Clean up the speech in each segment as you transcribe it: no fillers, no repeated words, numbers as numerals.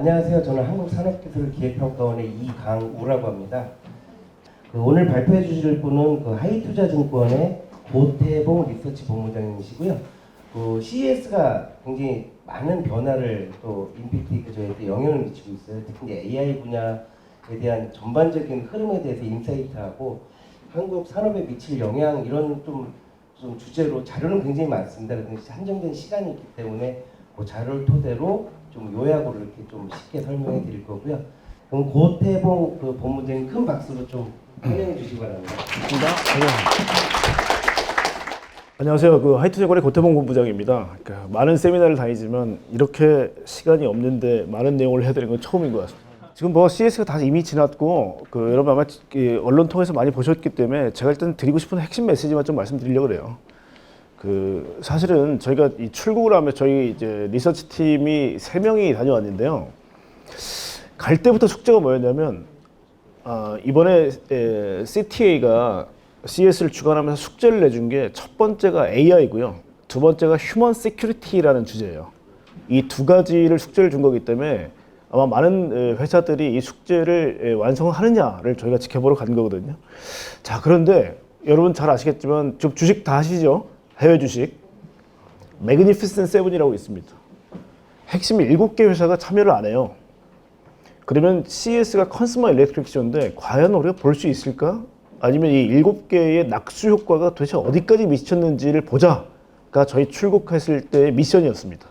안녕하세요. 저는 한국산업기술기획평가원의 이강우라고 합니다. 오늘 발표해 주실 분은 하이투자증권의 고태봉 리서치 본부장님이시고요. CES가 굉장히 많은 변화를 또 임팩트 저희한테 영향을 미치고 있어요. 특히 AI 분야에 대한 전반적인 흐름에 대해서 인사이트하고 한국 산업에 미칠 영향 이런 좀 주제로 자료는 굉장히 많습니다. 그런데 한정된 시간이 있기 때문에 그 자료를 토대로 좀 요약으로 이렇게 좀 쉽게 설명해 드릴 거고요. 그럼 고태봉 본부장님 큰 박수로 좀 환영해 주시기 바랍니다. 안녕하세요. 하이투자증권의 고태봉 본부장입니다. 많은 세미나를 다니지만 이렇게 시간이 없는데 많은 내용을 해드리는 건 처음인 것 같습니다. 지금 CS가 다 이미 지났고 여러분 아마 언론 통해서 많이 보셨기 때문에 제가 일단 드리고 싶은 핵심 메시지만 좀 말씀드리려고 그래요. 사실은 저희가 이 출국을 하면 저희 이제 리서치 팀이 3명이 다녀왔는데요. 갈 때부터 숙제가 뭐였냐면 이번에 CTA가 CS를 주관하면서 숙제를 내준 게 첫 번째가 AI고요. 두 번째가 휴먼 시큐리티라는 주제예요. 이 두 가지를 숙제를 준 거기 때문에 아마 많은 회사들이 이 숙제를 완성하느냐를 저희가 지켜보러 간 거거든요. 자, 그런데 여러분 잘 아시겠지만 좀 주식 다 아시죠? 해외 주식. 매그니피센트 세븐이라고 있습니다. 핵심 7개 회사가 참여를 안 해요. 그러면 CES가 컨슈머 일렉트릭 쇼인데 과연 우리가 볼 수 있을까? 아니면 이 7개의 낙수 효과가 도대체 어디까지 미쳤는지를 보자가 저희 출국했을 때의 미션이었습니다.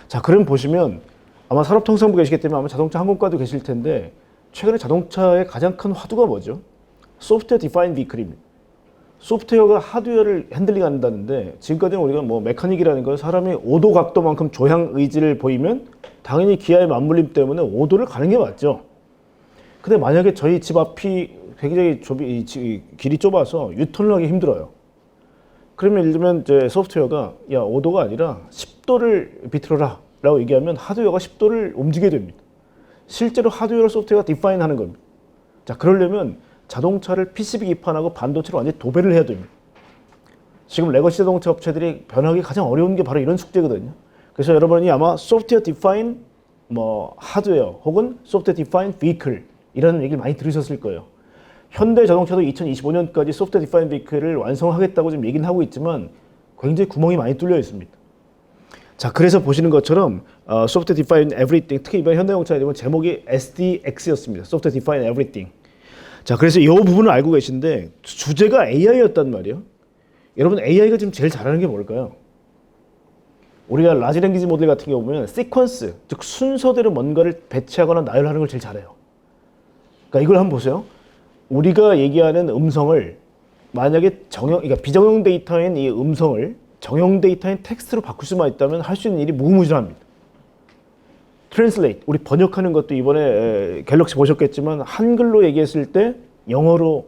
자, 그럼 보시면 아마 산업통상부 계시기 때문에 아마 자동차 항공과도 계실 텐데 최근에 자동차의 가장 큰 화두가 뭐죠? 소프트웨어 디파인 비클입니다. 소프트웨어가 하드웨어를 핸들링 한다는데 지금까지는 우리가 메카닉이라는 건 사람이 5도 각도만큼 조향 의지를 보이면 당연히 기아의 맞물림 때문에 5도를 가는 게 맞죠. 근데 만약에 저희 집 앞이 굉장히 길이 좁아서 유턴을 하기 힘들어요. 그러면 예를 들면 이제 소프트웨어가 5도가 아니라 10도를 비틀어라 라고 얘기하면 하드웨어가 10도를 움직이게 됩니다. 실제로 하드웨어를 소프트웨어가 디파인 하는 겁니다. 자, 그러려면 자동차를 PCB 기판하고 반도체로 완전히 도배를 해야 됩니다. 지금 레거시 자동차 업체들이 변하기 가장 어려운 게 바로 이런 숙제거든요. 그래서 여러분이 아마 소프트웨어 디파인 하드웨어 혹은 소프트웨어 디파인 비클 이라는 얘기를 많이 들으셨을 거예요. 현대 자동차도 2025년까지 소프트웨어 디파인 비클을 완성하겠다고 지금 얘기는 하고 있지만 굉장히 구멍이 많이 뚫려 있습니다. 자, 그래서 보시는 것처럼 소프트웨어 디파인 에브리띵, 특히 이번 현대자동차에 대한 제목이 SDX였습니다. 소프트웨어 디파인 에브리띵. 자, 그래서 이 부분을 알고 계신데 주제가 AI였단 말이에요. 여러분 AI가 지금 제일 잘하는 게 뭘까요? 우리가 라지 랭귀지 모델 같은 경우 보면 시퀀스, 즉 순서대로 뭔가를 배치하거나 나열하는 걸 제일 잘해요. 그러니까 이걸 한번 보세요. 우리가 얘기하는 음성을 만약에 그러니까 비정형 데이터인 이 음성을 정형 데이터인 텍스트로 바꿀 수만 있다면 할 수 있는 일이 무궁무진합니다. 트랜슬레이트, 우리 번역하는 것도 이번에 갤럭시 보셨겠지만 한글로 얘기했을 때 영어로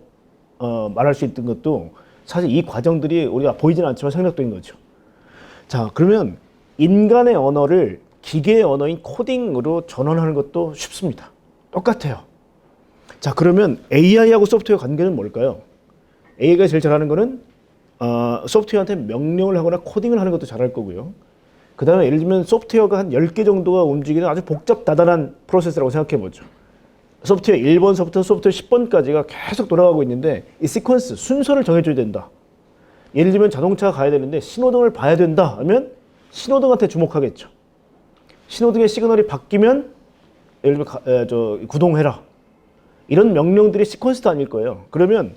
말할 수 있던 것도 사실 이 과정들이 우리가 보이진 않지만 생략된 거죠. 자, 그러면 인간의 언어를 기계의 언어인 코딩으로 전환하는 것도 쉽습니다. 똑같아요. 자, 그러면 AI하고 소프트웨어 관계는 뭘까요? AI가 제일 잘하는 거는 소프트웨어한테 명령을 하거나 코딩을 하는 것도 잘할 거고요. 그 다음에 예를 들면 소프트웨어가 한 10개 정도가 움직이는 아주 복잡다단한 프로세스라고 생각해 보죠. 소프트웨어 1번서부터 소프트웨어 10번까지가 계속 돌아가고 있는데 이 시퀀스, 순서를 정해줘야 된다. 예를 들면 자동차가 가야 되는데 신호등을 봐야 된다 하면 신호등한테 주목하겠죠. 신호등의 시그널이 바뀌면 예를 들면 구동해라. 이런 명령들이 시퀀스도 아닐 거예요. 그러면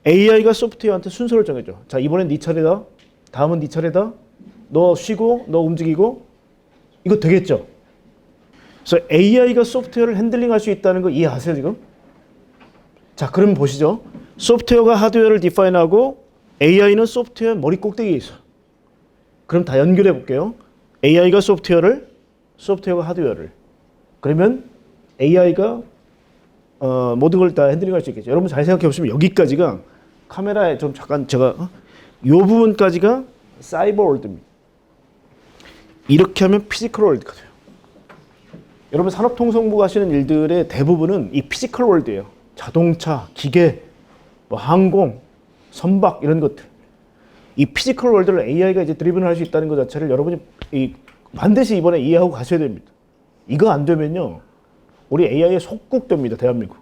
AI가 소프트웨어한테 순서를 정해줘. 자, 이번엔 네 차례다. 다음은 네 차례다. 너 쉬고, 너 움직이고. 이거 되겠죠? 그래서 AI가 소프트웨어를 핸들링할 수 있다는 거 이해하세요, 지금? 자, 그럼 보시죠. 소프트웨어가 하드웨어를 디파인하고 AI는 소프트웨어 머리 꼭대기에 있어. 그럼 다 연결해 볼게요. AI가 소프트웨어가 하드웨어를. 그러면 AI가 모든 걸 다 핸들링할 수 있겠죠. 여러분 잘 생각해 보시면 여기까지가 카메라에 좀 잠깐 제가 이 부분까지가 사이버 월드입니다. 이렇게 하면 피지컬 월드가 돼요. 여러분 산업통상부 하시는 일들의 대부분은 이 피지컬 월드예요. 자동차, 기계, 항공, 선박 이런 것들. 이 피지컬 월드를 AI가 이제 드리븐을 할 수 있다는 것 자체를 여러분이 반드시 이번에 이해하고 가셔야 됩니다. 이거 안 되면요, 우리 AI에 속국됩니다, 대한민국.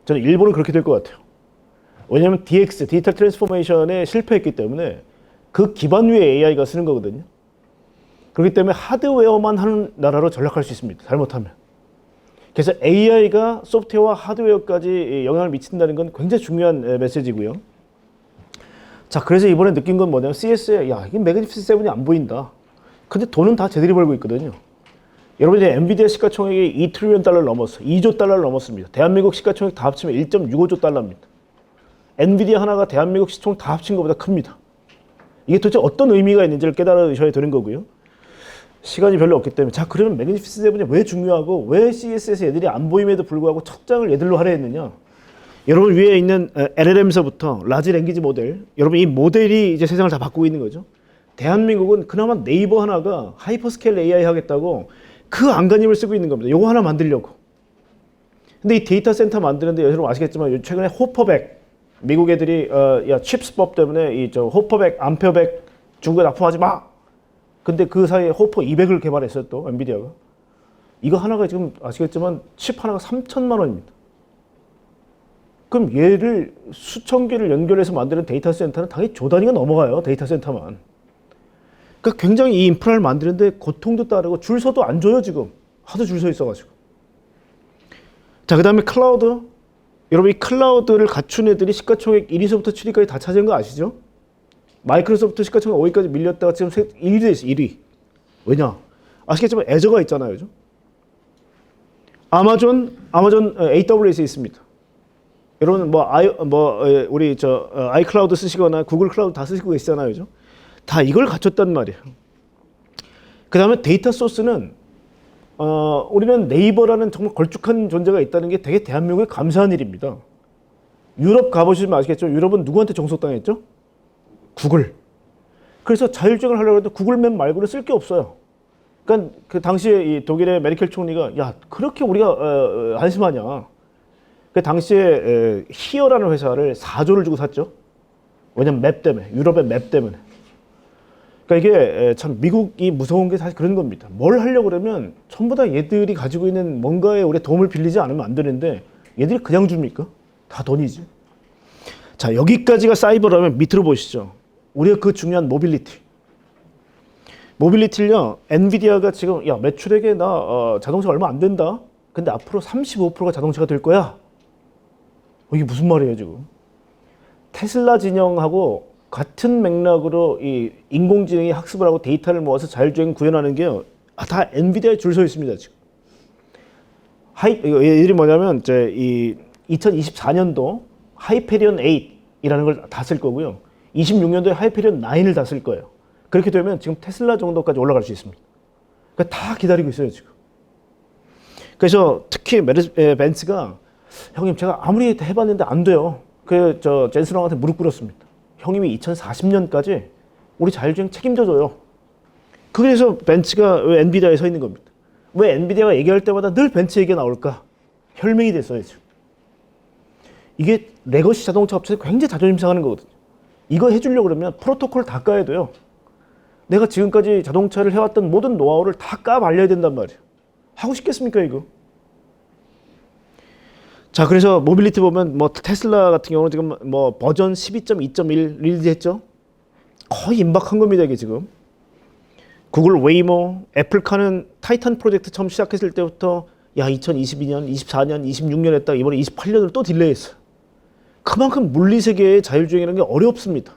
저는 일본은 그렇게 될 것 같아요. 왜냐하면 DX, 디지털 트랜스포메이션에 실패했기 때문에 그 기반 위에 AI가 쓰는 거거든요. 그렇기 때문에 하드웨어만 하는 나라로 전락할 수 있습니다, 잘못하면. 그래서 AI가 소프트웨어와 하드웨어까지 영향을 미친다는 건 굉장히 중요한 메시지고요. 자, 그래서 이번에 느낀 건 뭐냐면 CS에 야, 이게 매그니피센트 7이 안 보인다. 근데 돈은 다 제대로 벌고 있거든요. 여러분, 이제 엔비디아 시가총액이 2 트리리언 달러를 넘었어요. 2조 달러를 넘었습니다. 대한민국 시가총액 다 합치면 1.65조 달러입니다. 엔비디아 하나가 대한민국 시총 다 합친 것보다 큽니다. 이게 도대체 어떤 의미가 있는지를 깨달으셔야 되는 거고요. 시간이 별로 없기 때문에. 자, 그러면 매그니피센트 7이 왜 중요하고 왜 CES에서 얘들이 안 보임에도 불구하고 첫 장을 얘들로 하려 했느냐. 여러분, 위에 있는 LLM서부터 라지 랭귀지 모델, 여러분 이 모델이 이제 세상을 다 바꾸고 있는 거죠. 대한민국은 그나마 네이버 하나가 하이퍼스케일 AI 하겠다고 그 안간힘을 쓰고 있는 겁니다. 요거 하나 만들려고. 근데 이 데이터 센터 만드는데 여러분 아시겠지만 최근에 호퍼백, 미국 애들이 야 칩스법 때문에 이 저 호퍼백, 암페어백 중국에 납품하지 마. 근데 그 사이에 호퍼 200을 개발했어요, 또 엔비디아가. 이거 하나가 지금 아시겠지만 칩 하나가 3천만 원입니다. 그럼 얘를 수천 개를 연결해서 만드는 데이터 센터는 당연히 조 단위가 넘어가요, 데이터 센터만. 그러니까 굉장히 이 인프라를 만드는데 고통도 따르고 줄 서도 안 줘요, 지금. 하도 줄 서 있어가지고. 자, 그 다음에 클라우드. 여러분, 이 클라우드를 갖춘 애들이 시가총액 1위서부터 7위까지 다 차지한 거 아시죠? 마이크로소프트 시가총액 5위까지 밀렸다가 지금 1위 됐어, 1위. 왜냐? 아시겠지만 애저가 있잖아요, 그죠? 아마존 AWS에 있습니다. 여러분 우리 아이클라우드 쓰시거나 구글 클라우드 다 쓰시고 계시잖아요, 그죠? 다 이걸 갖췄단 말이에요. 그 다음에 데이터 소스는 우리는 네이버라는 정말 걸쭉한 존재가 있다는 게 되게 대한민국에 감사한 일입니다. 유럽 가보시면 아시겠죠? 유럽은 누구한테 종속당했죠? 구글. 그래서 자율주행을 하려고 해도 구글맵 말고는 쓸 게 없어요. 그러니까 그 당시에 이 독일의 메르켈 총리가 야, 그렇게 우리가 한심하냐. 그 당시에 히어라는 회사를 4조를 주고 샀죠. 왜냐면 맵 때문에, 유럽의 맵 때문에. 그러니까 이게 참 미국이 무서운 게 사실 그런 겁니다. 뭘 하려고 그러면 전부 다 얘들이 가지고 있는 뭔가에 우리 도움을 빌리지 않으면 안 되는데 얘들이 그냥 줍니까? 다 돈이지. 자, 여기까지가 사이버라면 밑으로 보시죠. 우리가 그 중요한 모빌리티. 모빌리티를요, 엔비디아가 지금 야, 매출액에 나 자동차 얼마 안 된다. 근데 앞으로 35%가 자동차가 될 거야. 이게 무슨 말이에요, 지금? 테슬라 진영하고 같은 맥락으로 이 인공지능이 학습을 하고 데이터를 모아서 자율주행 구현하는 게요, 다 엔비디아에 줄 서 있습니다, 지금. 얘들이 뭐냐면, 이제 이 2024년도 하이페리온 8이라는 걸 다 쓸 거고요. 26년도에 하이페리온 9을 다 쓸 거예요. 그렇게 되면 지금 테슬라 정도까지 올라갈 수 있습니다. 그러니까 다 기다리고 있어요, 지금. 그래서 특히 벤츠가 형님 제가 아무리 해봤는데 안 돼요. 젠슨 왕한테 무릎 꿇었습니다. 형님이 2040년까지 우리 자율주행 책임져줘요. 그래서 벤츠가 왜 엔비디아에 서 있는 겁니다. 왜 엔비디아가 얘기할 때마다 늘 벤츠 얘기가 나올까? 혈맹이 됐어요, 지금. 이게 레거시 자동차 업체에서 굉장히 자존심 상하는 거거든요. 이거 해주려고 그러면 프로토콜 다 까야 돼요. 내가 지금까지 자동차를 해왔던 모든 노하우를 다 까 말려야 된단 말이에요. 하고 싶겠습니까, 이거? 자, 그래서 모빌리티 보면 뭐 테슬라 같은 경우는 지금 뭐 버전 12.2.1 릴리즈했죠. 거의 임박한 겁니다, 이게 지금. 구글 웨이모, 애플카는 타이탄 프로젝트 처음 시작했을 때부터 야 2022년, 24년, 26년 했다가 이번에 28년을 또 딜레이했어요. 그만큼 물리 세계의 자율주행이라는 게 어렵습니다.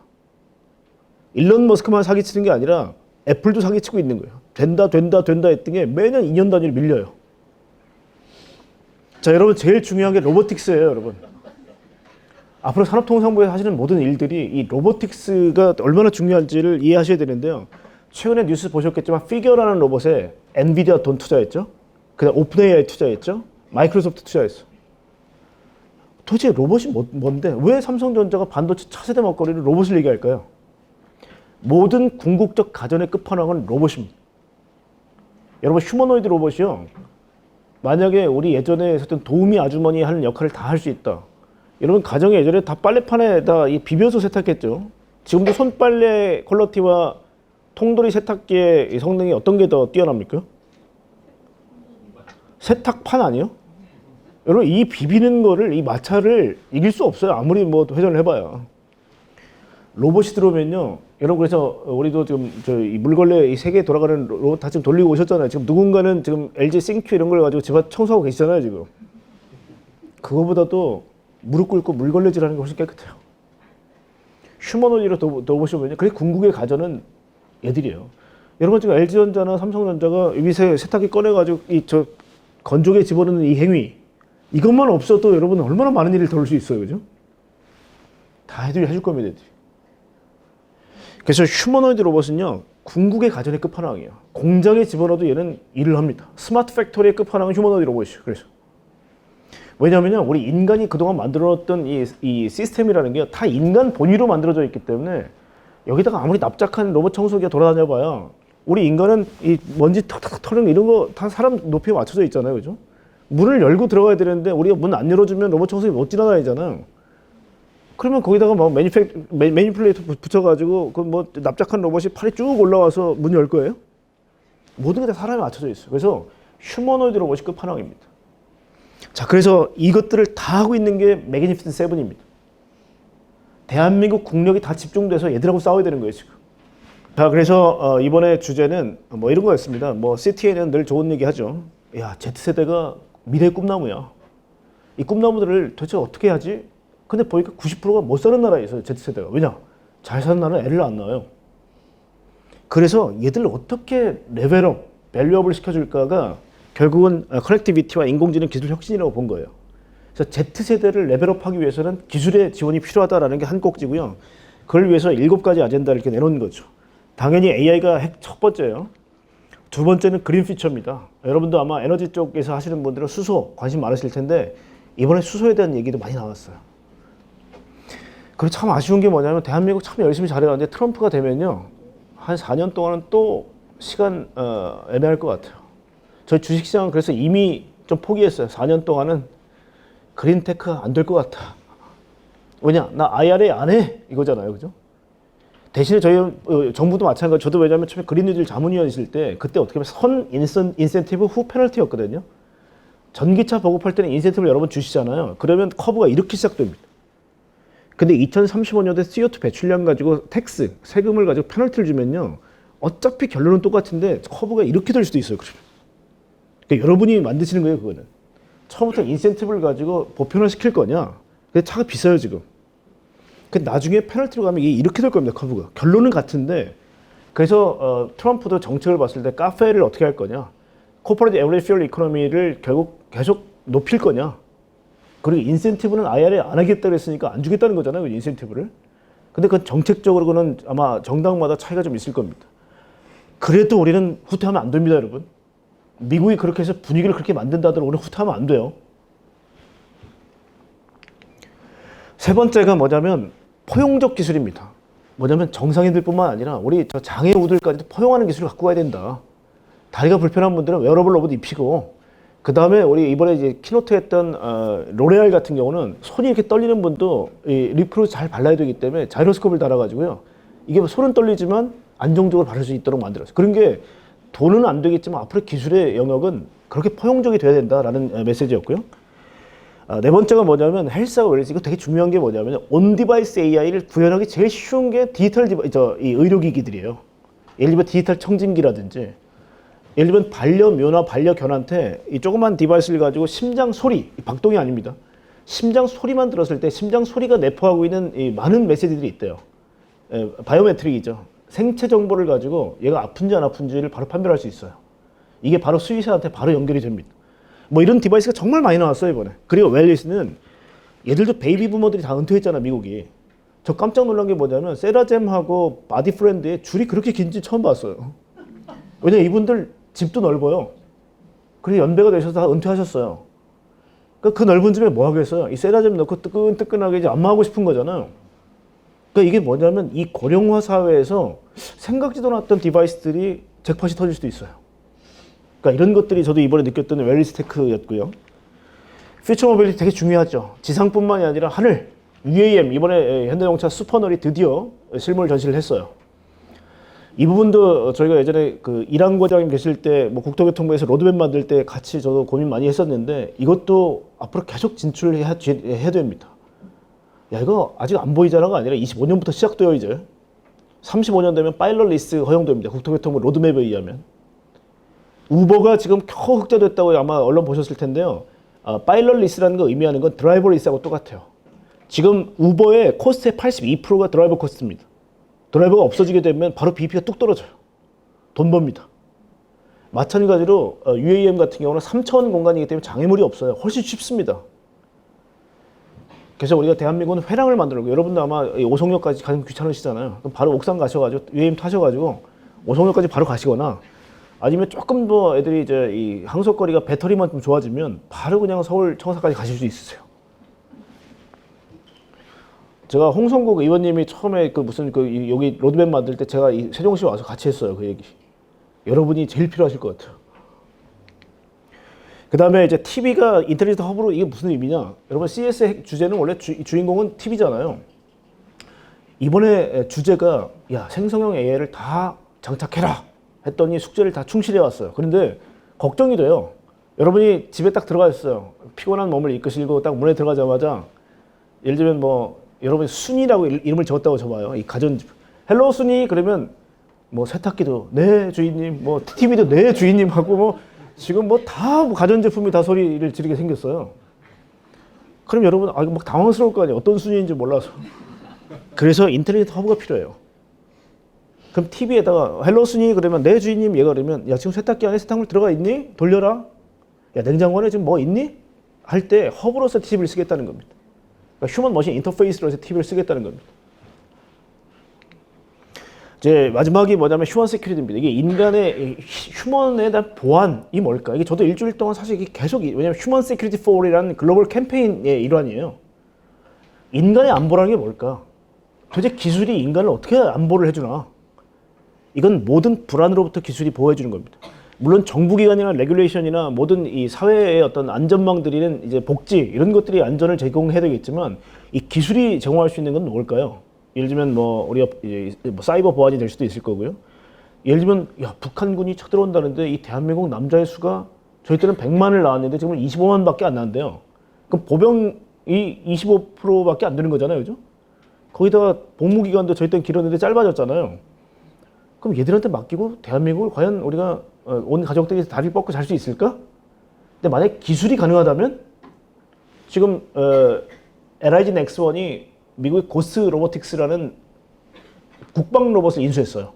일론 머스크만 사기치는 게 아니라 애플도 사기치고 있는 거예요. 된다 했던 게 매년 2년 단위로 밀려요. 자, 여러분 제일 중요한 게 로보틱스예요, 여러분. 앞으로 산업통상부에서 하시는 모든 일들이 이 로보틱스가 얼마나 중요한지를 이해하셔야 되는데요. 최근에 뉴스 보셨겠지만 피겨라는 로봇에 엔비디아 돈 투자했죠. 그다음 오픈 AI 투자했죠. 마이크로소프트 투자했어. 도대체 로봇이 뭔데? 왜 삼성전자가 반도체 차세대 먹거리를 로봇을 얘기할까요? 모든 궁극적 가전의 끝판왕은 로봇입니다. 여러분 휴머노이드 로봇이요. 만약에 우리 예전에 있었던 도우미 아주머니 하는 역할을 다 할 수 있다. 여러분 가정에 예전에 다 빨래판에다 이 비벼서 세탁했죠. 지금도 손빨래 퀄리티와 통돌이 세탁기의 성능이 어떤 게 더 뛰어납니까? 세탁판 아니에요? 여러분 이 비비는 거를 이 마찰을 이길 수 없어요. 아무리 뭐 회전을 해봐야. 로봇이 들어오면요. 여러분 그래서 우리도 지금 이 물걸레 이 세계 돌아가는 로봇 다 지금 돌리고 오셨잖아요. 지금 누군가는 지금 LG 싱큐 이런 걸 가지고 집 앞 청소하고 계시잖아요 지금. 그거보다도 무릎 꿇고 물걸레질하는 게 훨씬 깨끗해요. 휴머노이드로 넣어보시면요. 그게 궁극의 가전은 얘들이에요. 여러분 지금 LG전자나 삼성전자가 위세 세탁기 꺼내가지고 저 건조기에 집어넣는 이 행위 이것만 없어도 여러분 얼마나 많은 일을 도울 수 있어요, 그죠? 다 애들이 해줄 겁니다, 애들이. 그래서 휴머노이드 로봇은요 궁극의 가전의 끝판왕이에요. 공장에 집어넣어도 얘는 일을 합니다. 스마트 팩토리의 끝판왕은 휴머노이드 로봇이에요. 그래서 왜냐하면요 우리 인간이 그동안 만들어놨던 이 시스템이라는 게 다 인간 본위로 만들어져 있기 때문에 여기다가 아무리 납작한 로봇 청소기가 돌아다녀봐야 우리 인간은 이 먼지 턱턱 털는 이런 거 다 사람 높이에 맞춰져 있잖아요, 그죠? 문을 열고 들어가야 되는데 우리가 문 안 열어주면 로봇 청소기 못 지나다니잖아요. 그러면 거기다가 뭐 매니플레이터 붙여가지고 그 뭐 납작한 로봇이 팔이 쭉 올라와서 문 열 거예요? 모든 게 다 사람에 맞춰져 있어요. 그래서 휴머노이드 로봇이 끝판왕입니다. 자, 그래서 이것들을 다 하고 있는 게 매그니피센트 세븐입니다. 대한민국 국력이 다 집중돼서 얘들하고 싸워야 되는 거예요, 지금. 자, 그래서 이번에 주제는 뭐 이런 거였습니다. 뭐 CTA는 늘 좋은 얘기 하죠. 야, Z세대가 미래의 꿈나무야. 이 꿈나무들을 도대체 어떻게 하지? 근데 보니까 90%가 못 사는 나라에 있어요, Z세대가. 왜냐? 잘 사는 나라는 애를 안 낳아요. 그래서 얘들을 어떻게 레벨업, 밸류업을 시켜줄까가 결국은 커넥티비티와 인공지능 기술 혁신이라고 본 거예요. 그래서 Z세대를 레벨업하기 위해서는 기술의 지원이 필요하다라는 게 한 꼭지고요. 그걸 위해서 7가지 아젠다를 이렇게 내놓은 거죠. 당연히 AI가 첫 번째예요. 두 번째는 그린 피처입니다. 여러분도 아마 에너지 쪽에서 하시는 분들은 수소 관심 많으실 텐데 이번에 수소에 대한 얘기도 많이 나왔어요. 그리고 참 아쉬운 게 뭐냐면 대한민국 참 열심히 잘해왔는데 트럼프가 되면요. 한 4년 동안은 또 시간 애매할 것 같아요. 저희 주식시장은 그래서 이미 좀 포기했어요. 4년 동안은 그린테크 안 될 것 같아. 왜냐? 나 IRA 안 해. 이거잖아요. 그죠? 대신에 저희 정부도 마찬가지. 저도 왜냐하면 처음에 그린뉴딜 자문위원이실 때 그때 어떻게 보면 선 인센티브 후 페널티였거든요. 전기차 보급할 때는 인센티브를 여러 번 주시잖아요. 그러면 커브가 이렇게 시작됩니다. 근데 2035년도에 CO2 배출량 가지고 텍스, 세금을 가지고 페널티를 주면요. 어차피 결론은 똑같은데 커브가 이렇게 될 수도 있어요. 그러니까 여러분이 만드시는 거예요, 그거는. 처음부터 인센티브를 가지고 보편화 시킬 거냐? 근데 차가 비싸요, 지금. 근데 나중에 페널티로 가면 이게 이렇게 될 겁니다, 커브가. 결론은 같은데, 그래서 트럼프도 정책을 봤을 때 카페를 어떻게 할 거냐? 코퍼레이트 에버리지 퓨얼 이코노미를 결국 계속 높일 거냐? 그리고 인센티브는 IRA 안 하겠다 그랬으니까 안 주겠다는 거잖아요, 인센티브를. 근데 그 정책적으로는 아마 정당마다 차이가 좀 있을 겁니다. 그래도 우리는 후퇴하면 안 됩니다, 여러분. 미국이 그렇게 해서 분위기를 그렇게 만든다더라도 우리는 후퇴하면 안 돼요. 세 번째가 뭐냐면 포용적 기술입니다. 뭐냐면 정상인들뿐만 아니라 우리 저 장애우들까지도 포용하는 기술을 갖고 가야 된다. 다리가 불편한 분들은 웨어러블 로봇 입히고 그 다음에 우리 이번에 이제 키노트 했던 로레알 같은 경우는 손이 이렇게 떨리는 분도 이 립크루즈 잘 발라야 되기 때문에 자이로스코프를 달아가지고요. 이게 손은 떨리지만 안정적으로 바를 수 있도록 만들었어요. 그런 게 돈은 안 되겠지만 앞으로 기술의 영역은 그렇게 포용적이 돼야 된다라는 메시지였고요. 네 번째가 뭐냐면 헬스하고 웰니스. 이거 되게 중요한 게 뭐냐면 온 디바이스 AI를 구현하기 제일 쉬운 게 디지털 이 의료기기들이에요. 예를 들면 디지털 청진기라든지 예를 들면 반려묘나 반려견한테 이 조그만 디바이스를 가지고 심장 소리, 박동이 아닙니다. 심장 소리만 들었을 때 심장 소리가 내포하고 있는 이 많은 메시지들이 있대요. 바이오메트릭이죠. 생체 정보를 가지고 얘가 아픈지 안 아픈지를 바로 판별할 수 있어요. 이게 바로 수의사한테 바로 연결이 됩니다. 뭐 이런 디바이스가 정말 많이 나왔어요, 이번에. 그리고 웰리스는 얘들도 베이비 부모들이 다 은퇴했잖아, 미국이. 저 깜짝 놀란 게 뭐냐면 세라젬하고 바디프렌드의 줄이 그렇게 긴지 처음 봤어요. 왜냐면 이분들 집도 넓어요. 그리고 연배가 되셔서 다 은퇴하셨어요. 그러니까 그 넓은 집에 뭐 하겠어요? 이 세라젬 넣고 뜨끈뜨끈하게 이제 안마하고 싶은 거잖아요. 그러니까 이게 뭐냐면 이 고령화 사회에서 생각지도 않았던 디바이스들이 잭팟이 터질 수도 있어요. 그러니까 이런 것들이 저도 이번에 느꼈던 웰리스 테크였고요. 퓨처 모빌리티 되게 중요하죠. 지상뿐만이 아니라 하늘, UAM 이번에 현대자동차 슈퍼널이 드디어 실물 전시를 했어요. 이 부분도 저희가 예전에 그 이랑 과장님 계실 때 뭐 국토교통부에서 로드맵 만들 때 같이 저도 고민 많이 했었는데 이것도 앞으로 계속 진출해야 됩니다. 야 이거 아직 안 보이잖아가 아니라 25년부터 시작돼요 이제. 35년 되면 파일럿 리스 허용됩니다. 국토교통부 로드맵에 의하면. 우버가 지금 겨우 흑자됐다고 아마 언론 보셨을 텐데요. 파일럿 리스라는 거 의미하는 건 드라이버 리스하고 똑같아요. 지금 우버의 코스트의 82%가 드라이버 코스트입니다. 드라이버가 없어지게 되면 바로 BP가 뚝 떨어져요. 돈 법니다. 마찬가지로 UAM 같은 경우는 3차원 공간이기 때문에 장애물이 없어요. 훨씬 쉽습니다. 그래서 우리가 대한민국은 회랑을 만들고 여러분도 아마 오송역까지 가면 귀찮으시잖아요. 그럼 바로 옥상 가셔가지고 UAM 타셔가지고 오송역까지 바로 가시거나 아니면 조금 더 애들이 이제 이 항속거리가 배터리만 좀 좋아지면 바로 그냥 서울 청사까지 가실 수 있으세요. 제가 홍성국 의원님이 처음에 그 무슨 그 여기 로드맵 만들 때 제가 이 세종시 와서 같이 했어요 그 얘기. 여러분이 제일 필요하실 것 같아요. 그 다음에 이제 TV가 인텔리전트 허브로 이게 무슨 의미냐? 여러분 CES의 주제는 원래 주인공은 TV잖아요. 이번에 주제가 야 생성형 AI를 다 장착해라 했더니 숙제를 다 충실해 왔어요. 그런데 걱정이 돼요. 여러분이 집에 딱 들어가 있어요. 피곤한 몸을 이끄시고 딱 문에 들어가자마자 예를 들면 뭐 여러분이 순이라고 이름을 적었다고 쳐봐요. 이 가전집. 헬로 순이 그러면 뭐 세탁기도 네 주인님, 뭐 TV도 네 주인님 하고 뭐 지금 뭐 다 가전제품이 다 소리를 지르게 생겼어요. 그럼 여러분 이거 막 당황스러울 거 아니에요. 어떤 순위인지 몰라서. 그래서 인텔리전트 허브가 필요해요. 그럼 TV에다가 헬로 순이 그러면 네 주인님 얘가 그러면 야 지금 세탁기 안에 세탁물 들어가 있니? 돌려라. 야 냉장고 안에 지금 뭐 있니? 할 때 허브로서 TV를 쓰겠다는 겁니다. 그러니까 휴먼 머신 인터페이스로 해서 TV를 쓰겠다는 겁니다. 이제 마지막이 뭐냐면 휴먼 세큐리티입니다. 이게 인간의 휴먼에 대한 보안이 뭘까? 이게 저도 일주일 동안 사실 이게 계속 왜냐면 휴먼 세큐리티 4이라는 글로벌 캠페인의 일환이에요. 인간의 안보라는 게 뭘까? 도대체 기술이 인간을 어떻게 안보를 해주나? 이건 모든 불안으로부터 기술이 보호해주는 겁니다. 물론 정부기관이나 레귤레이션이나 모든 이 사회의 어떤 안전망들이는 이제 복지 이런 것들이 안전을 제공해야 되겠지만 이 기술이 제공할 수 있는 건 뭘까요? 예를 들면 뭐 우리가 뭐 사이버 보안이 될 수도 있을 거고요. 예를 들면 야 북한군이 쳐들어온다는데 이 대한민국 남자의 수가 저희 때는 100만을 낳았는데 지금 25만밖에 안 나는데요. 그럼 보병이 25%밖에 안 되는 거잖아요, 그죠? 거기다가 복무기간도 저희 때는 길었는데 짧아졌잖아요. 그럼 얘들한테 맡기고 대한민국을 과연 우리가 온 가족들이 다리를 뻗고 잘 수 있을까? 근데 만약 기술이 가능하다면 지금 LIG 넥스원이 미국의 고스 로보틱스라는 국방 로봇을 인수했어요.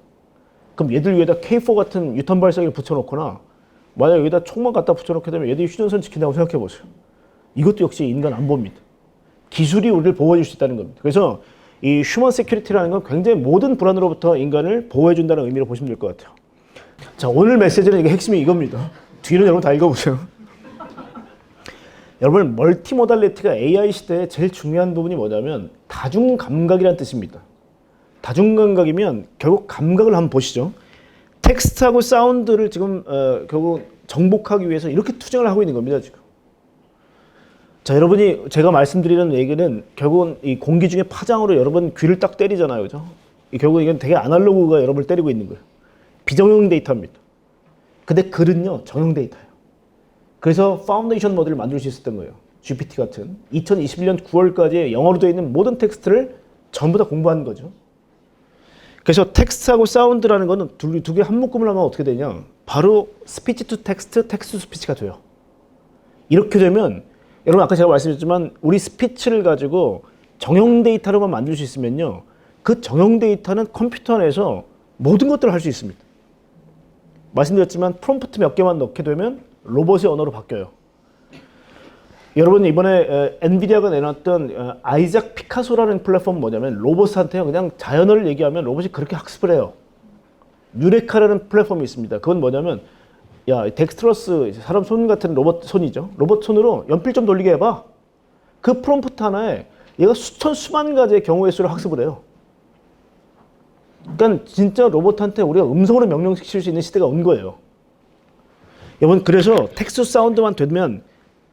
그럼 얘들 위에다 K4 같은 유탄 발사기를 붙여놓거나 만약 여기다 총만 갖다 붙여놓게 되면 얘들이 휴전선 지킨다고 생각해 보세요. 이것도 역시 인간 안보입니다. 기술이 우리를 보호해 줄 수 있다는 겁니다. 그래서 이 휴먼 세큐리티라는 건 굉장히 모든 불안으로부터 인간을 보호해 준다는 의미로 보시면 될 것 같아요. 자, 오늘 메시지는 이게 핵심이 이겁니다. 뒤는 여러분 다 읽어보세요. 여러분 멀티모달리티가 AI 시대에 제일 중요한 부분이 뭐냐면 다중감각이라는 뜻입니다. 다중감각이면 결국 감각을 한번 보시죠. 텍스트하고 사운드를 지금 결국 정복하기 위해서 이렇게 투쟁을 하고 있는 겁니다 지금. 자 여러분이 제가 말씀드리는 얘기는 결국은 이 공기 중에 파장으로 여러분 귀를 딱 때리잖아요, 그죠? 결국 이건 되게 아날로그가 여러분을 때리고 있는 거예요. 비정형 데이터입니다. 근데 글은요 정형 데이터예요. 그래서 파운데이션 모델을 만들 수 있었던 거예요. GPT 같은 2021년 9월까지 영어로 되어 있는 모든 텍스트를 전부 다 공부한 거죠. 그래서 텍스트하고 사운드라는 거는 두 개 한 묶음을 하면 어떻게 되냐? 바로 스피치 투 텍스트, 텍스트 투 스피치가 돼요. 이렇게 되면 여러분 아까 제가 말씀드렸지만 우리 스피치를 가지고 정형 데이터로만 만들 수 있으면요. 그 정형 데이터는 컴퓨터 안에서 모든 것들을 할 수 있습니다. 말씀드렸지만 프롬프트 몇 개만 넣게 되면 로봇의 언어로 바뀌어요. 여러분 이번에 엔비디아가 내놨던 아이작 피카소라는 플랫폼은 뭐냐면 로봇한테 그냥 자연어를 얘기하면 로봇이 그렇게 학습을 해요. 유레카라는 플랫폼이 있습니다. 그건 뭐냐면 야 덱스트러스 사람 손 같은 로봇 손이죠. 로봇 손으로 연필 좀 돌리게 해봐. 그 프롬프트 하나에 얘가 수만 가지의 경우의 수를 학습을 해요. 그러니까 진짜 로봇한테 우리가 음성으로 명령시킬 수 있는 시대가 온 거예요. 여러분 그래서 텍스트 사운드만 되면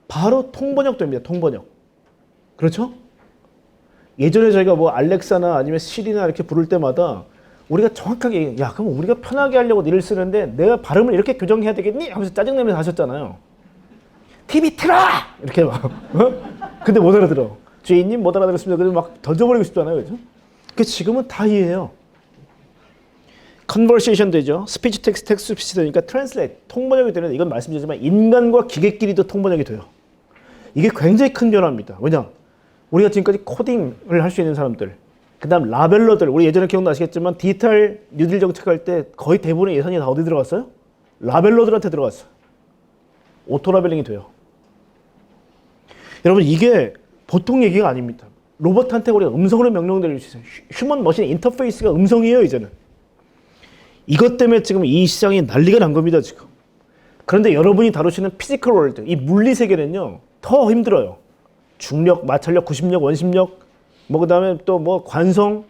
바로 통번역 됩니다. 통번역. 그렇죠? 예전에 저희가 뭐 알렉사나 아니면 시리나 이렇게 부를 때마다 우리가 정확하게 야 그럼 우리가 편하게 하려고 니를 쓰는데 내가 발음을 이렇게 교정해야 되겠니? 하면서 짜증내면서 하셨잖아요. TV 틀어! 이렇게 막 근데 못 알아들어. 주인님 못 알아들었습니다. 그래서 막 던져버리고 싶잖아요. 그죠? 그 지금은 다 이해해요. 컨버세이션 되죠. 스피치 텍스트 텍스트 스피치 되니까 트랜슬레이트 통번역이 되는데 이건 말씀드리지만 인간과 기계끼리도 통번역이 돼요. 이게 굉장히 큰 변화입니다. 왜냐? 우리가 지금까지 코딩을 할 수 있는 사람들 그 다음 라벨러들 우리 예전에 기억나시겠지만 디지털 뉴딜 정책할 때 거의 대부분의 예산이 다 어디 들어갔어요? 라벨러들한테 들어갔어요. 오토 라벨링이 돼요. 여러분 이게 보통 얘기가 아닙니다. 로봇한테 우리가 음성으로 명령을 내릴 수 있어요. 휴먼 머신 인터페이스가 음성이에요 이제는. 이것 때문에 지금 이 시장이 난리가 난 겁니다 지금. 그런데 여러분이 다루시는 피지컬 월드 이 물리 세계는요 더 힘들어요. 중력, 마찰력, 구심력, 원심력 뭐 그다음에 또 뭐 관성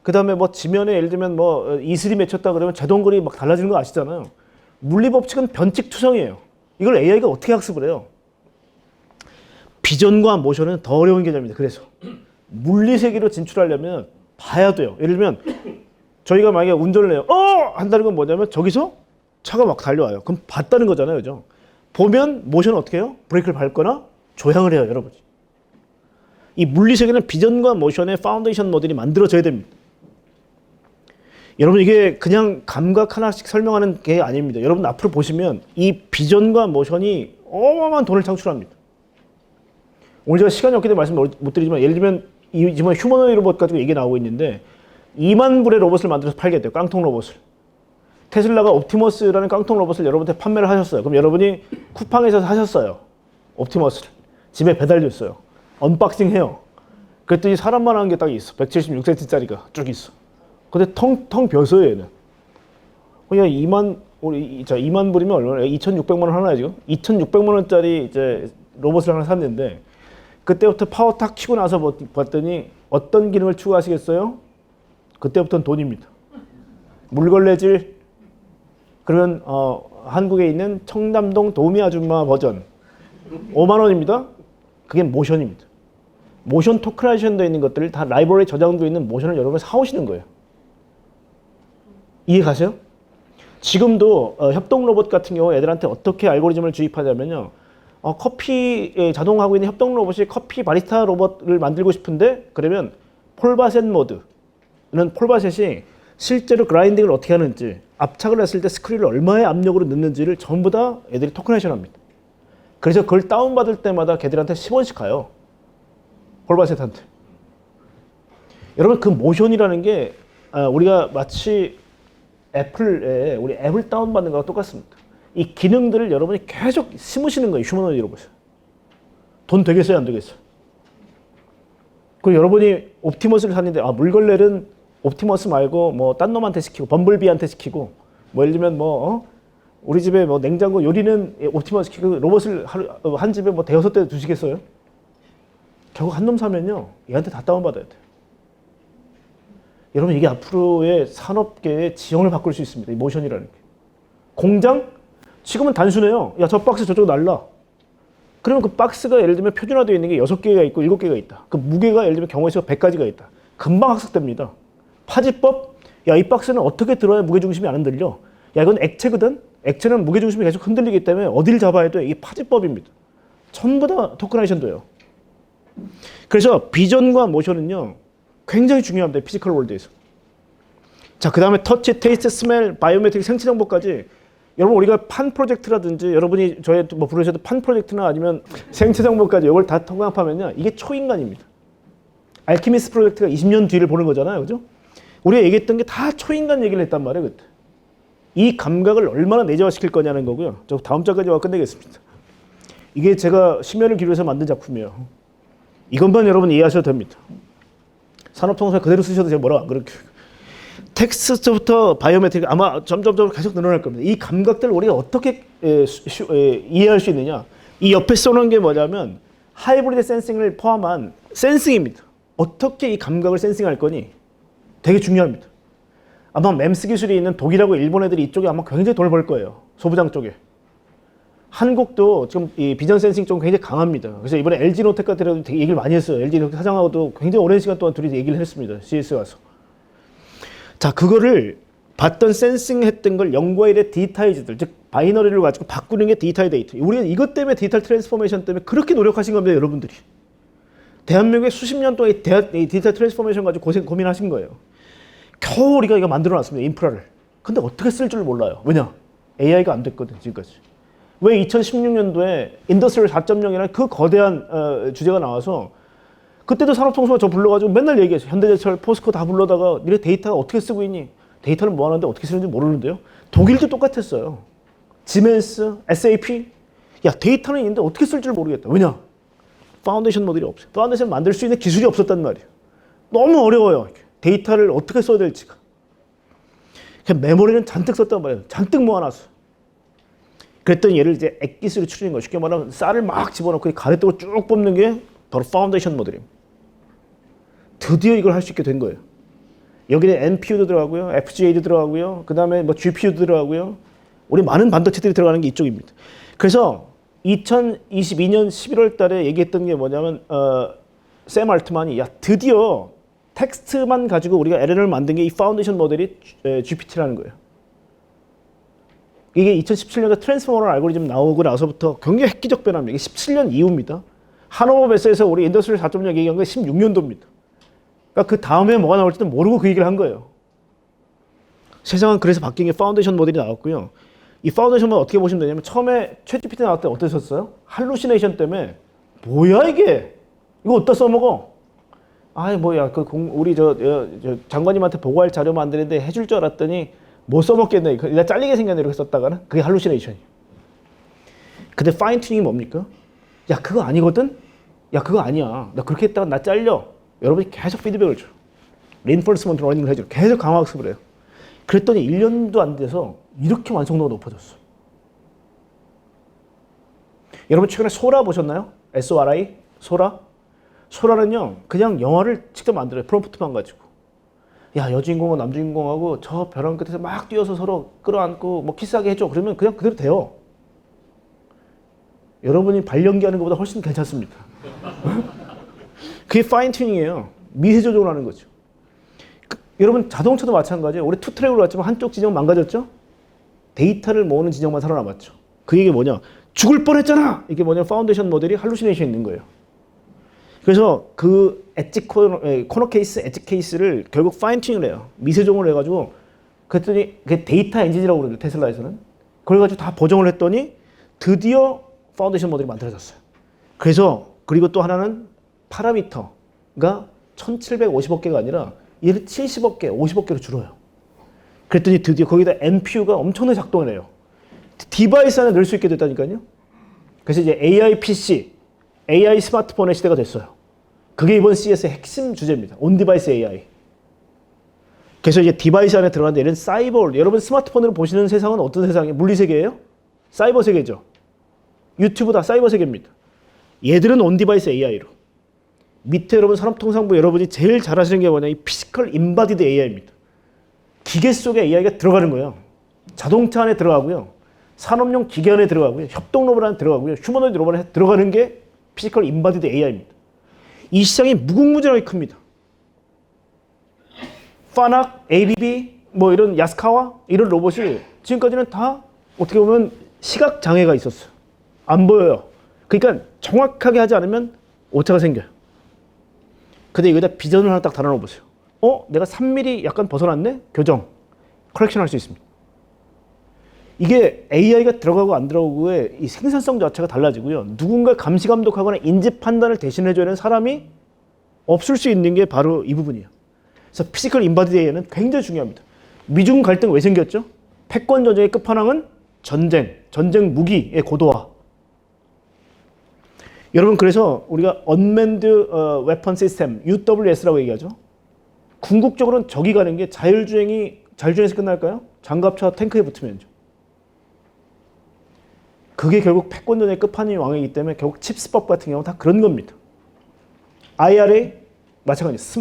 그다음에 뭐 지면에 예를 들면 뭐 이슬이 맺혔다 그러면 제동거리 막 달라지는 거 아시잖아요. 물리 법칙은 변칙 투성이에요. 이걸 AI가 어떻게 학습을 해요? 비전과 모션은 더 어려운 개념입니다. 그래서 물리 세계로 진출하려면 봐야 돼요. 예를 들면 저희가 만약에 운전을 해요. 한다는 건 뭐냐면 저기서 차가 막 달려와요. 그럼 봤다는 거잖아요. 그죠? 보면 모션은 어떻게 해요? 브레이크를 밟거나 조향을 해요. 여러분. 이 물리 세계는 비전과 모션의 파운데이션 모델이 만들어져야 됩니다. 여러분 이게 그냥 감각 하나씩 설명하는 게 아닙니다. 여러분 앞으로 보시면 이 비전과 모션이 어마어마한 돈을 창출합니다. 오늘 제가 시간이 없기 때문에 말씀 못 드리지만 예를 들면 이번 휴머노이드 로봇 가지고 얘기 나오고 있는데 2만 불의 로봇을 만들어서 팔겠대요. 깡통 로봇을. 테슬라가 옵티머스라는 깡통 로봇을 여러분한테 판매를 하셨어요. 그럼 여러분이 쿠팡에서 사셨어요. 옵티머스를. 집에 배달됐어요. 언박싱 해요. 그랬더니 사람만 한 게 딱 있어. 176cm짜리가 쭉 있어. 근데 텅 비었어요 얘는. 그냥 2만 불이면 얼마나? 2,600만 원 하나야 지금? 2,600만 원짜리 이제 로봇을 하나 샀는데 그때부터 파워 탁 키고 나서 봤더니 어떤 기능을 추구하시겠어요? 그때부터는 돈입니다. 물걸레질 그러면 한국에 있는 청담동 도우미 아줌마 버전 5만 원입니다. 그게 모션입니다. 모션 토크라이션 되어 있는 것들을 다 라이브러리에 저장되어 있는 모션을 여러분 사오시는 거예요. 이해 가세요? 지금도 협동 로봇 같은 경우 애들한테 어떻게 알고리즘을 주입하냐면요. 커피 자동하고 있는 협동 로봇이 커피 바리스타 로봇을 만들고 싶은데 그러면 폴바셋 모드는 폴바셋이 실제로 그라인딩을 어떻게 하는지 압착을 했을 때 스크린을 얼마의 압력으로 넣는지를 전부 다 애들이 토크네이션 합니다. 그래서 그걸 다운받을 때마다 걔들한테 10원씩 가요. 폴바셋한테. 여러분 그 모션이라는 게 우리가 마치 애플에 우리 앱을 다운받는 거와 똑같습니다. 이 기능들을 여러분이 계속 심으시는 거예요. 휴머노이드 로봇에. 돈 되겠어요? 안 되겠어요? 그리고 여러분이 옵티머스를 샀는데 물걸레는 옵티머스 말고 뭐 딴 놈한테 시키고 범블비한테 시키고 뭐 예를 들면 우리 집에 뭐 냉장고 요리는 옵티머스 시키고 로봇을 한 집에 뭐 대여섯 대 두시겠어요? 결국 한 놈 사면요. 얘한테 다 다운받아야 돼요. 여러분 이게 앞으로의 산업계의 지형을 바꿀 수 있습니다. 이 모션이라는 게. 공장? 지금은 단순해요. 야, 저 박스 저쪽 날라. 그러면 그 박스가 예를 들면 표준화되어 있는 게 6개가 있고 7개가 있다. 그 무게가 예를 들면 경우의 수가 100가지가 있다. 금방 학습됩니다. 파지법? 야, 이 박스는 어떻게 들어야 무게중심이 안 흔들려? 야, 이건 액체거든? 액체는 무게중심이 계속 흔들리기 때문에 어디를 잡아야 돼? 이게 파지법입니다. 전부 다 토크나이션 돼요. 그래서 비전과 모션은요. 굉장히 중요합니다. 피지컬 월드에서. 자, 그 다음에 터치, 테이스트, 스멜, 바이오메트릭, 생체 정보까지 여러분 우리가 판 프로젝트라든지 여러분이 저희 뭐 부르셔도 판 프로젝트나 아니면 생체 정보까지 이걸 다 통합하면요. 이게 초인간입니다. 알키미스 프로젝트가 20년 뒤를 보는 거잖아요. 그죠? 우리가 얘기했던 게 다 초인간 얘기를 했단 말이에요. 그때. 이 감각을 얼마나 내재화시킬 거냐는 거고요. 저 다음 장까지 와 끝내겠습니다. 이게 제가 심혈을 기울여서 만든 작품이에요. 이것만 여러분 이해하셔도 됩니다. 산업통상 그대로 쓰셔도 제가 뭐라고 안 그렇게. 텍스트부터 바이오메트릭 아마 점점 계속 늘어날 겁니다. 이 감각들을 우리가 어떻게 이해할 수 있느냐. 이 옆에 써놓은 게 뭐냐면 하이브리드 센싱을 포함한 센싱입니다. 어떻게 이 감각을 센싱할 거니? 되게 중요합니다. 아마 맴스 기술이 있는 독일하고 일본 애들이 이쪽에 아마 굉장히 돈을 벌 거예요. 소부장 쪽에. 한국도 지금 이 비전 센싱 쪽 굉장히 강합니다. 그래서 이번에 LG노텍 같은 데도 되게 얘기를 많이 했어요. LG노텍 사장하고도 굉장히 오랜 시간 동안 둘이 얘기를 했습니다. CS 와서. 자, 그거를 봤던 센싱 했던 걸 0과 1의 디타이즈들, 즉 바이너리를 가지고 바꾸는 게 디지털 데이터. 우리가 이것 때문에 디지털 트랜스포메이션 때문에 그렇게 노력하신 겁니다, 여러분들이. 대한민국에 수십 년 동안 이 디지털 트랜스포메이션 가지고 고민하신 거예요. 겨우 우리가 이거 만들어 놨습니다, 인프라를. 근데 어떻게 쓸 줄 몰라요. 왜냐? AI가 안 됐거든, 지금까지. 왜 2016년도에 인더스트리 4.0이라는 그 거대한 주제가 나와서 그때도 산업통수가 저 불러가지고 맨날 얘기했어요. 현대제철, 포스코 다 불러다가 니네 데이터가 어떻게 쓰고 있니? 데이터를 모아놨는데 어떻게 쓰는지 모르는데요. 독일도 똑같았어요. 지멘스, SAP. 야, 데이터는 있는데 어떻게 쓸 줄 모르겠다. 왜냐? 파운데이션 모델이 없어요. 파운데이션 만들 수 있는 기술이 없었단 말이에요. 너무 어려워요. 데이터를 어떻게 써야 될지가. 메모리는 잔뜩 썼단 말이에요. 잔뜩 모아놨어. 그랬더니 얘를 이제 액기스로 추리는 거예요. 쉽게 말하면 쌀을 막 집어넣고 가래떡을 쭉 뽑는 게 바로 파운데이션 모델입니다. 드디어 이걸 할 수 있게 된 거예요. 여기는 NPU도 들어가고요, FGA도 들어가고요, 그 다음에 뭐 GPU도 들어가고요. 우리 많은 반도체들이 들어가는 게 이쪽입니다. 그래서 2022년 11월 달에 얘기했던 게 뭐냐면 샘 알트만이 야 드디어 텍스트만 가지고 우리가 LLM을 만든 게 이 파운데이션 모델이 GPT라는 거예요. 이게 2017년에 트랜스포머 알고리즘 나오고 나서부터 굉장히 획기적 변화입니다. 이게 17년 이후입니다. 하노버 베스에서 우리 인더스트리 4.0 얘기한 게 16년도입니다. 그러니까 그 다음에 뭐가 나올지도 모르고 그 얘기를 한 거예요. 세상은 그래서 바뀐 게 파운데이션 모델이 나왔고요. 이 파운데이션 모델 어떻게 보시면 되냐면 처음에 챗GPT 나왔을 때 어떠셨어요? 할루시네이션 때문에 뭐야 이게? 이거 어디다 써먹어? 아이 뭐야 우리 저 장관님한테 보고할 자료 만드는데 해줄 줄 알았더니 못 써먹겠네. 나 잘리게 생겼네 이렇게 썼다가는 그게 할루시네이션이에요. 근데 파인 튜닝이 뭡니까? 야 그거 아니거든? 야 그거 아니야. 나 그렇게 했다가 나 잘려. 여러분이 계속 피드백을 줘요. 리인포스먼트 러닝을 해줘요. 계속 강화학습을 해요. 그랬더니 1년도 안 돼서 이렇게 완성도가 높아졌어. 여러분 최근에 소라 보셨나요? SORI? 소라? 소라는요 그냥 영화를 직접 만들어요. 프롬프트만 가지고. 야 여주인공하고 남주인공하고 저 벼랑 끝에서 막 뛰어서 서로 끌어안고 뭐 키스하게 해줘. 그러면 그냥 그대로 돼요. 여러분이 발연기 하는 것보다 훨씬 괜찮습니다. 그게 파인 튜닝이에요. 미세 조정을 하는 거죠. 여러분 자동차도 마찬가지예요. 우리 투트랙으로 갔지만 한쪽 지점 망가졌죠? 데이터를 모으는 지점만 살아남았죠. 그 얘기 뭐냐? 죽을 뻔했잖아. 이게 뭐냐? 파운데이션 모델이 할루시네이션이 있는 거예요. 그래서 그 엣지 코너 케이스, 엣지 케이스를 결국 파인 튜닝을 해요. 미세 조정을 해가지고 그랬더니 그게 데이터 엔진이라고 그러죠. 테슬라에서는. 그걸 가지고 다 보정을 했더니 드디어 파운데이션 모델이 만들어졌어요. 그래서 그리고 또 하나는 파라미터가 1750억 개가 아니라 얘를 70억 개, 50억 개로 줄어요. 그랬더니 드디어 거기다 NPU가 엄청나게 작동을 해요. 디바이스 안에 넣을 수 있게 됐다니까요. 그래서 이제 AI PC, AI 스마트폰의 시대가 됐어요. 그게 이번 CES의 핵심 주제입니다. 온디바이스 AI. 그래서 이제 디바이스 안에 들어가는데 얘는 사이버, 여러분 스마트폰으로 보시는 세상은 어떤 세상이에요? 물리세계예요? 사이버 세계죠. 유튜브 다 사이버 세계입니다. 얘들은 온디바이스 AI로. 밑에 여러분 산업통상부 여러분이 제일 잘 아시는 게 뭐냐? 이 피지컬 인바디드 AI입니다. 기계 속에 AI가 들어가는 거예요. 자동차 안에 들어가고요. 산업용 기계 안에 들어가고요. 협동 로봇 안에 들어가고요. 휴머노이드 로봇 안에 들어가는 게 피지컬 인바디드 AI입니다. 이 시장이 무궁무진하게 큽니다. 파낙, ABB, 뭐 이런 야스카와 이런 로봇이 지금까지는 다 어떻게 보면 시각 장애가 있었어요. 안 보여요. 그러니까 정확하게 하지 않으면 오차가 생겨요. 근데 여기다 비전을 하나 딱 달아놓어 보세요. 내가 3mm 약간 벗어났네? 교정, 커렉션 할 수 있습니다. 이게 AI가 들어가고 안 들어가고의 이 생산성 자체가 달라지고요. 누군가 감시 감독하거나 인지 판단을 대신해줘야 하는 사람이 없을 수 있는 게 바로 이 부분이에요. 그래서 피지컬 인바디드 AI는 굉장히 중요합니다. 미중 갈등 왜 생겼죠? 패권 전쟁의 끝판왕은 전쟁 무기의 고도화. 여러분 그래서 우리가 Unmanned Weapon System, UWS라고 얘기하죠. 궁극적으로는 적이 가는 게 자율주행에서 끝날까요? 장갑차 탱크에 붙으면요. 그게 결국 패권전의 끝판왕이기 때문에 결국 칩스법 같은 경우는 다 그런 겁니다. IRA 마찬가지.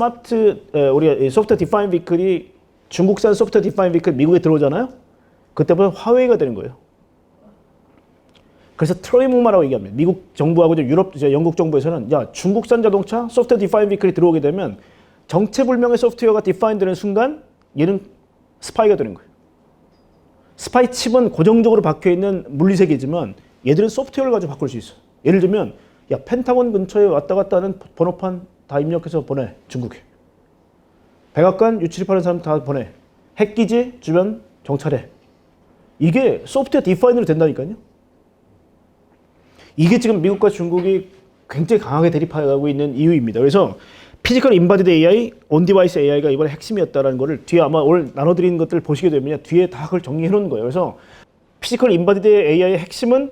우리가 소프트웨어 디파인 비클이 중국산 소프트웨어 디파인 비클 미국에 들어오잖아요. 그때부터 화웨이가 되는 거예요. 그래서 트로이 묵마라고 얘기합니다. 미국 정부하고 영국 정부에서는 야 중국산 자동차 소프트웨어 디파인 비클이 들어오게 되면 정체불명의 소프트웨어가 디파인 되는 순간 얘는 스파이가 되는 거예요. 스파이 칩은 고정적으로 박혀 있는 물리세계지만 얘들은 소프트웨어를 가지고 바꿀 수 있어요. 예를 들면 야 펜타곤 근처에 왔다 갔다 하는 번호판 다 입력해서 보내 중국에. 백악관 유출입하는 사람 다 보내. 핵기지 주변 정찰해. 이게 소프트웨어 디파인으로 된다니까요. 이게 지금 미국과 중국이 굉장히 강하게 대립하고 있는 이유입니다. 그래서 피지컬 인바디드 AI, 온디바이스 AI가 이번에 핵심이었다는 거를 뒤에 아마 오늘 나눠드리는 것들을 보시게 되면 뒤에 다 그걸 정리해 놓은 거예요. 그래서 피지컬 인바디드 AI의 핵심은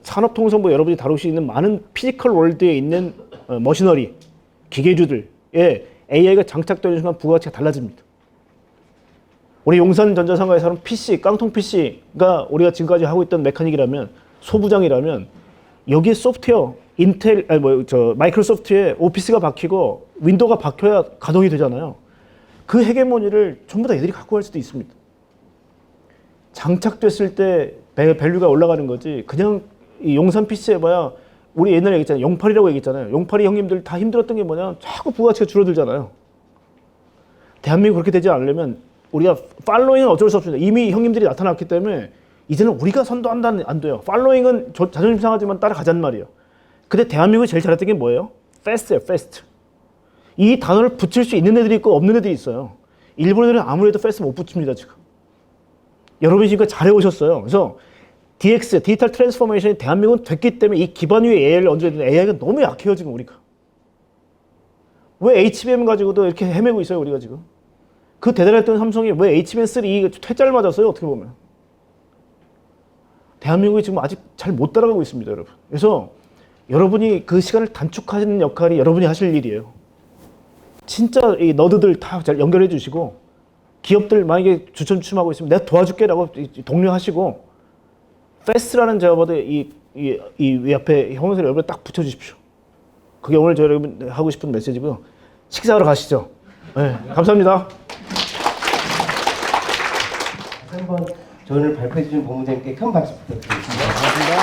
산업통상부 여러분이 다룰 수 있는 많은 피지컬 월드에 있는 머시너리, 기계주들의 AI가 장착되는 순간 부가가치가 달라집니다. 우리 용산전자상가에서 하는 PC, 깡통 PC가 우리가 지금까지 하고 있던 메카닉이라면 소부장이라면 여기에 소프트웨어, 인텔, 마이크로소프트에 오피스가 박히고 윈도우가 박혀야 가동이 되잖아요. 그 헤게모니를 전부 다 얘들이 갖고 갈 수도 있습니다. 장착됐을 때 밸류가 올라가는 거지. 그냥 이 용산 PC 해봐야 우리 옛날에 얘기했잖아요. 08이라고 얘기했잖아요. 08이 형님들 다 힘들었던 게 뭐냐? 자꾸 부가가치가 줄어들잖아요. 대한민국 그렇게 되지 않으려면 우리가 팔로잉은 어쩔 수 없습니다. 이미 형님들이 나타났기 때문에 이제는 우리가 선도한다는 안 돼요. 팔로잉은 자존심 상하지만 따라가자는 말이에요. 근데 대한민국이 제일 잘했던 게 뭐예요? fast예요, fast. 이 단어를 붙일 수 있는 애들이 있고 없는 애들이 있어요. 일본 애들은 아무래도 fast 못 붙입니다, 지금. 여러분이 지금까지 잘해오셨어요. 그래서 DX, 디지털 트랜스포메이션이 대한민국은 됐기 때문에 이 기반 위에 AI를 얹어야 되는 AI가 너무 약해요, 지금 우리가. 왜 HBM 가지고도 이렇게 헤매고 있어요, 우리가 지금? 그 대단했던 삼성이 왜 HBM3 퇴짜를 맞았어요, 어떻게 보면. 대한민국이 지금 아직 잘 못 따라가고 있습니다, 여러분. 그래서 여러분이 그 시간을 단축하는 역할이 여러분이 하실 일이에요. 진짜 이 너드들 다 잘 연결해 주시고 기업들 만약에 추천하고 있으면 내가 도와줄게라고 독려하시고 패스트라는 제가 봐도 이 앞에 형용사를 여러분 딱 붙여주십시오. 그게 오늘 저 여러분 하고 싶은 메시지고요. 식사하러 가시죠. 네, 감사합니다. 다시 한번 오늘 발표해 주신 본부장님께 큰 박수 부탁드리겠습니다. 고맙습니다.